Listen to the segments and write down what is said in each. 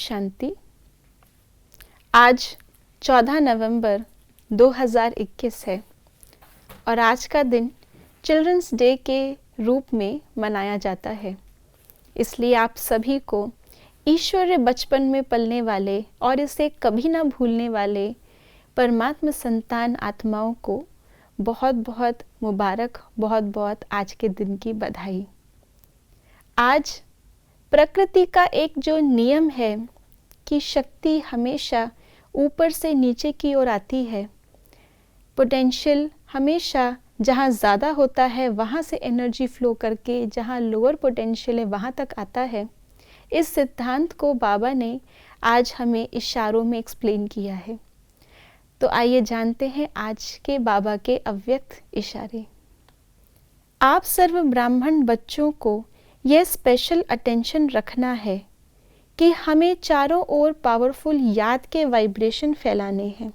शांति। आज 14 नवंबर 2021 है और आज का दिन चिल्ड्रंस डे के रूप में मनाया जाता है। इसलिए आप सभी को ईश्वरीय बचपन में पलने वाले और इसे कभी ना भूलने वाले परमात्मा संतान आत्माओं को बहुत बहुत मुबारक, बहुत बहुत आज के दिन की बधाई। आज प्रकृति का एक जो नियम है कि शक्ति हमेशा ऊपर से नीचे की ओर आती है, पोटेंशियल हमेशा जहाँ ज़्यादा होता है वहाँ से एनर्जी फ्लो करके जहाँ लोअर पोटेंशियल है वहाँ तक आता है। इस सिद्धांत को बाबा ने आज हमें इशारों में एक्सप्लेन किया है। तो आइए जानते हैं आज के बाबा के अव्यक्त इशारे। आप सर्व ब्राह्मण बच्चों को यह स्पेशल अटेंशन रखना है कि हमें चारों ओर पावरफुल याद के वाइब्रेशन फैलाने हैं,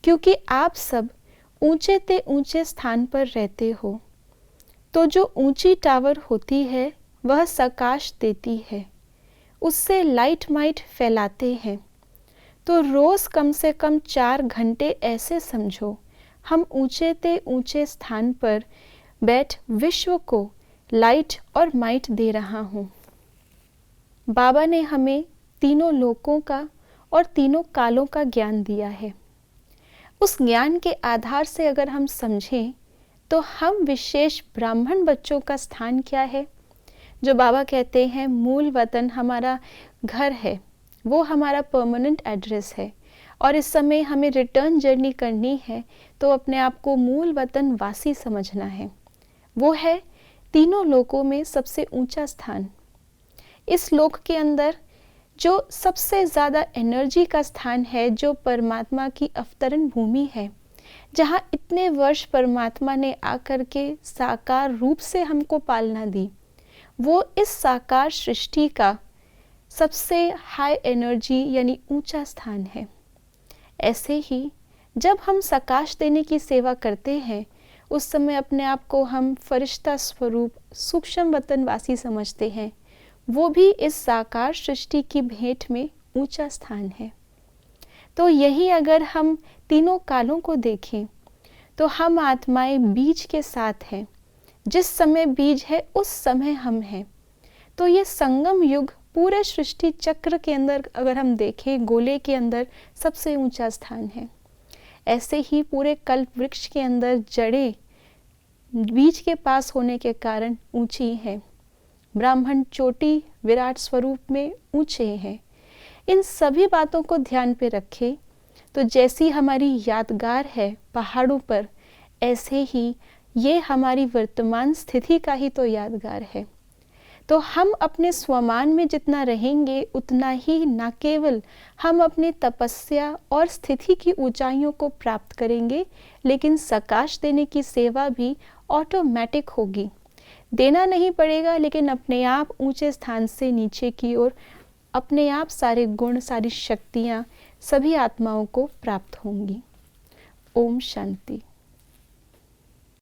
क्योंकि आप सब ऊंचे ते ऊंचे स्थान पर रहते हो। तो जो ऊंची टावर होती है वह प्रकाश देती है, उससे लाइट माइट फैलाते हैं। तो रोज कम से कम 4 घंटे ऐसे समझो हम ऊंचे ते ऊंचे स्थान पर बैठ विश्व को लाइट और माइट दे रहा हूँ। बाबा ने हमें तीनों लोकों का और तीनों कालों का ज्ञान दिया है। उस ज्ञान के आधार से अगर हम समझें तो हम विशेष ब्राह्मण बच्चों का स्थान क्या है, जो बाबा कहते हैं मूल वतन हमारा घर है, वो हमारा परमानेंट एड्रेस है और इस समय हमें रिटर्न जर्नी करनी है। तो अपने आप को मूल वतन वासी समझना है। वो है तीनों लोकों में सबसे ऊंचा स्थान। इस लोक के अंदर जो सबसे ज़्यादा एनर्जी का स्थान है, जो परमात्मा की अवतरण भूमि है, जहाँ इतने वर्ष परमात्मा ने आकर के साकार रूप से हमको पालना दी, वो इस साकार सृष्टि का सबसे हाई एनर्जी यानी ऊंचा स्थान है। ऐसे ही जब हम सकाश देने की सेवा करते हैं उस समय अपने आप को हम फरिश्ता स्वरूप सूक्ष्म वतनवासी समझते हैं। वो भी इस साकार सृष्टि की भेंट में ऊंचा स्थान है। तो यही अगर हम तीनों कालों को देखें तो हम आत्माएं बीज के साथ हैं। जिस समय बीज है उस समय हम हैं। तो ये संगम युग पूरे सृष्टि चक्र के अंदर अगर हम देखें, गोले के अंदर सबसे ऊंचा स्थान है। ऐसे ही पूरे कल्प वृक्ष के अंदर जड़ें बीज के पास होने के कारण ऊंची हैं। ब्राह्मण चोटी विराट स्वरूप में ऊंचे हैं। इन सभी बातों को ध्यान पे रखें तो जैसी हमारी यादगार है पहाड़ों पर, ऐसे ही ये हमारी वर्तमान स्थिति का ही तो यादगार है। तो हम अपने स्वमान में जितना रहेंगे उतना ही न केवल हम अपनी तपस्या और स्थिति की ऊंचाइयों को प्राप्त करेंगे, लेकिन सकाश देने की सेवा भी ऑटोमेटिक होगी। देना नहीं पड़ेगा, लेकिन अपने आप ऊंचे स्थान से नीचे की ओर अपने आप सारे गुण, सारी शक्तियाँ सभी आत्माओं को प्राप्त होंगी। ओम शांति।